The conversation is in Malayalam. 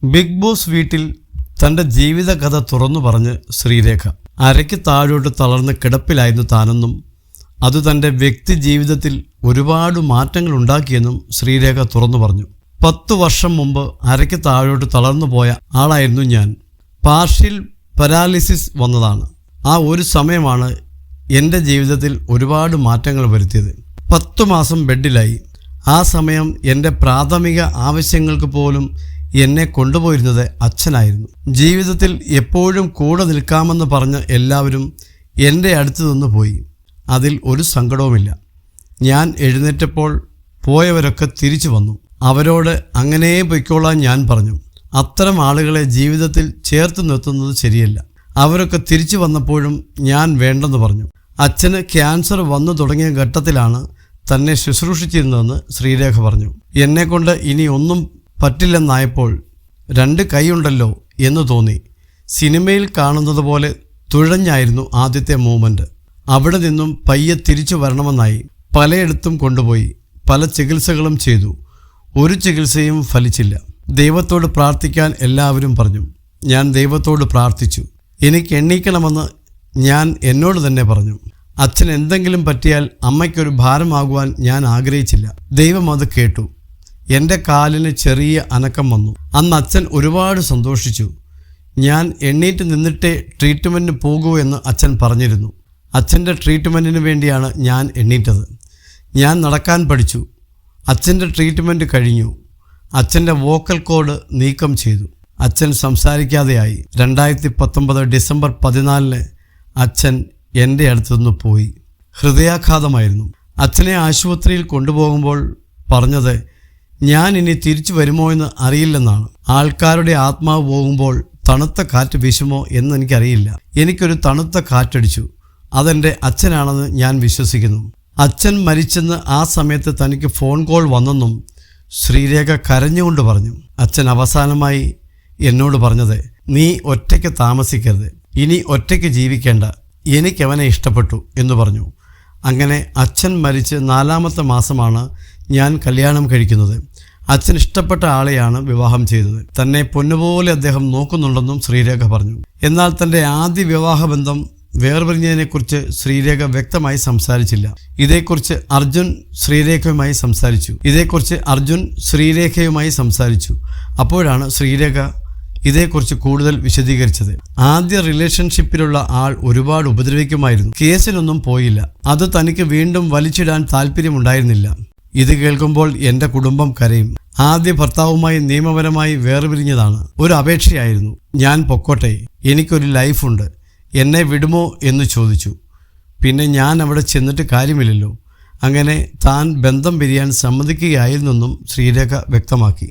ബിഗ് ബോസ് വീട്ടിൽ തൻ്റെ ജീവിതകഥ തുറന്നു പറഞ്ഞ് ശ്രീരേഖ. അരയ്ക്ക് താഴോട്ട് തളർന്ന് കിടപ്പിലായിരുന്നു താനെന്നും അത് തൻ്റെ വ്യക്തി ജീവിതത്തിൽ ഒരുപാട് മാറ്റങ്ങൾ ഉണ്ടാക്കിയെന്നും ശ്രീരേഖ തുറന്നു പറഞ്ഞു. 10 വർഷം മുമ്പ് അരയ്ക്ക് താഴോട്ട് തളർന്നു പോയ ആളായിരുന്നു ഞാൻ. പാർഷ്യൽ പരാലിസിസ് വന്നതാണ്. ആ ഒരു സമയമാണ് എൻ്റെ ജീവിതത്തിൽ ഒരുപാട് മാറ്റങ്ങൾ വരുത്തിയത്. 10 മാസം ബെഡിലായി. ആ സമയം എൻ്റെ പ്രാഥമിക ആവശ്യങ്ങൾക്ക് പോലും എന്നെ കൊണ്ടുപോയിരുന്നത് അച്ഛനായിരുന്നു. ജീവിതത്തിൽ എപ്പോഴും കൂടെ നിൽക്കാമെന്ന് പറഞ്ഞ എല്ലാവരും എൻ്റെ അടുത്ത് നിന്ന് പോയി. അതിൽ ഒരു സങ്കടവുമില്ല. ഞാൻ എഴുന്നേറ്റപ്പോൾ പോയവരൊക്കെ തിരിച്ചു വന്നു. അവരോട് അങ്ങനെ പൊയ്ക്കോളാൻ ഞാൻ പറഞ്ഞു. അത്തരം ആളുകളെ ജീവിതത്തിൽ ചേർത്ത് നിർത്തുന്നത് ശരിയല്ല. അവരൊക്കെ തിരിച്ചു വന്നപ്പോഴും ഞാൻ വേണ്ടെന്ന് പറഞ്ഞു. അച്ഛന് ക്യാൻസർ വന്നു തുടങ്ങിയ ഘട്ടത്തിലാണ് തന്നെ ശുശ്രൂഷിച്ചിരുന്നതെന്ന് ശ്രീരേഖ പറഞ്ഞു. എന്നെക്കൊണ്ട് ഇനി ഒന്നും പറ്റില്ലെന്നായപ്പോൾ 2 കൈയുണ്ടല്ലോ എന്ന് തോന്നി. സിനിമയിൽ കാണുന്നത് പോലെ തുഴഞ്ഞായിരുന്നു ആദ്യത്തെ മൂവ്മെൻറ്റ്. അവിടെ നിന്നും പയ്യെ തിരിച്ചു വരണമെന്നായി. പലയിടത്തും കൊണ്ടുപോയി. പല ചികിത്സകളും ചെയ്തു. ഒരു ചികിത്സയും ഫലിച്ചില്ല. ദൈവത്തോട് പ്രാർത്ഥിക്കാൻ എല്ലാവരും പറഞ്ഞു. ഞാൻ ദൈവത്തോട് പ്രാർത്ഥിച്ചു. എനിക്ക് എണ്ണീക്കണമെന്ന് ഞാൻ എന്നോട് തന്നെ പറഞ്ഞു. അച്ഛൻ എന്തെങ്കിലും പറ്റിയാൽ അമ്മയ്ക്കൊരു ഭാരമാകുവാൻ ഞാൻ ആഗ്രഹിച്ചില്ല. ദൈവം അത് കേട്ടു. എൻ്റെ കാലിന് ചെറിയ അനക്കം വന്നു. അന്ന് അച്ഛൻ ഒരുപാട് സന്തോഷിച്ചു. ഞാൻ എണ്ണീറ്റ് നിന്നിട്ടേ ട്രീറ്റ്മെൻറ്റിന് പോകൂ എന്ന് അച്ഛൻ പറഞ്ഞിരുന്നു. അച്ഛൻ്റെ ട്രീറ്റ്മെൻറ്റിന് വേണ്ടിയാണ് ഞാൻ എണ്ണീറ്റത്. ഞാൻ നടക്കാൻ പഠിച്ചു. അച്ഛൻ്റെ ട്രീറ്റ്മെൻറ്റ് കഴിഞ്ഞു. അച്ഛൻ്റെ വോക്കൽ കോഡ് നീക്കം ചെയ്തു. അച്ഛൻ സംസാരിക്കാതെയായി. 2019 ഡിസംബർ 14 അച്ഛൻ എൻ്റെ അടുത്തുനിന്ന് പോയി. ഹൃദയാഘാതമായിരുന്നു. അച്ഛനെ ആശുപത്രിയിൽ കൊണ്ടുപോകുമ്പോൾ പറഞ്ഞത് ഞാൻ ഇനി തിരിച്ചു വരുമോ എന്ന് അറിയില്ലെന്നാണ്. ആൾക്കാരുടെ ആത്മാവ് പോകുമ്പോൾ തണുത്ത കാറ്റ് വീശുമോ എന്ന് എനിക്കറിയില്ല. എനിക്കൊരു തണുത്ത കാറ്റടിച്ചു. അതെൻ്റെ അച്ഛനാണെന്ന് ഞാൻ വിശ്വസിക്കുന്നു. അച്ഛൻ മരിച്ചെന്ന് ആ സമയത്ത് തനിക്ക് ഫോൺ കോൾ വന്നെന്നും ശ്രീരേഖ കരഞ്ഞുകൊണ്ട് പറഞ്ഞു. അച്ഛൻ അവസാനമായി എന്നോട് പറഞ്ഞത് നീ ഒറ്റയ്ക്ക് താമസിക്കരുത്, ഇനി ഒറ്റയ്ക്ക് ജീവിക്കേണ്ട, എനിക്കവനെ ഇഷ്ടപ്പെട്ടു എന്ന് പറഞ്ഞു. അങ്ങനെ അച്ഛൻ മരിച്ച് 4ാമത്തെ മാസമാണ് ഞാൻ കല്യാണം കഴിക്കുന്നത്. അച്ഛൻ ഇഷ്ടപ്പെട്ട ആളെയാണ് വിവാഹം ചെയ്തത്. തന്നെ പൊന്നുപോലെ അദ്ദേഹം നോക്കുന്നുണ്ടെന്നും ശ്രീരേഖ പറഞ്ഞു. എന്നാൽ തൻ്റെ ആദ്യ വിവാഹബന്ധം വേർപിരിഞ്ഞതിനെക്കുറിച്ച് ശ്രീരേഖ വ്യക്തമായി സംസാരിച്ചില്ല. ഇതേക്കുറിച്ച് അർജുൻ ശ്രീരേഖയുമായി സംസാരിച്ചു. അപ്പോഴാണ് ശ്രീരേഖ ഇതേക്കുറിച്ച് കൂടുതൽ വിശദീകരിച്ചത്. ആദ്യ റിലേഷൻഷിപ്പിലുള്ള ആൾ ഒരുപാട് ഉപദ്രവിക്കുമായിരുന്നു. കേസിലൊന്നും പോയില്ല. അത് തനിക്ക് വീണ്ടും വലിച്ചിടാൻ താല്പര്യമുണ്ടായിരുന്നില്ല. ഇത് കേൾക്കുമ്പോൾ എൻ്റെ കുടുംബം കരയും. ആദ്യ ഭർത്താവുമായി നിയമപരമായി വേർപിരിഞ്ഞതാണ്. ഒരു അപേക്ഷയായിരുന്നു. ഞാൻ പൊക്കോട്ടെ, എനിക്കൊരു ലൈഫുണ്ട്, എന്നെ വിടുമോ എന്ന് ചോദിച്ചു. പിന്നെ ഞാൻ അവിടെ ചെന്നിട്ട് കാര്യമില്ലല്ലോ. അങ്ങനെ താൻ ബന്ധം പിരിയാൻ സമ്മതിക്കുകയായിരുന്നെന്നും ശ്രീരേഖ വ്യക്തമാക്കി.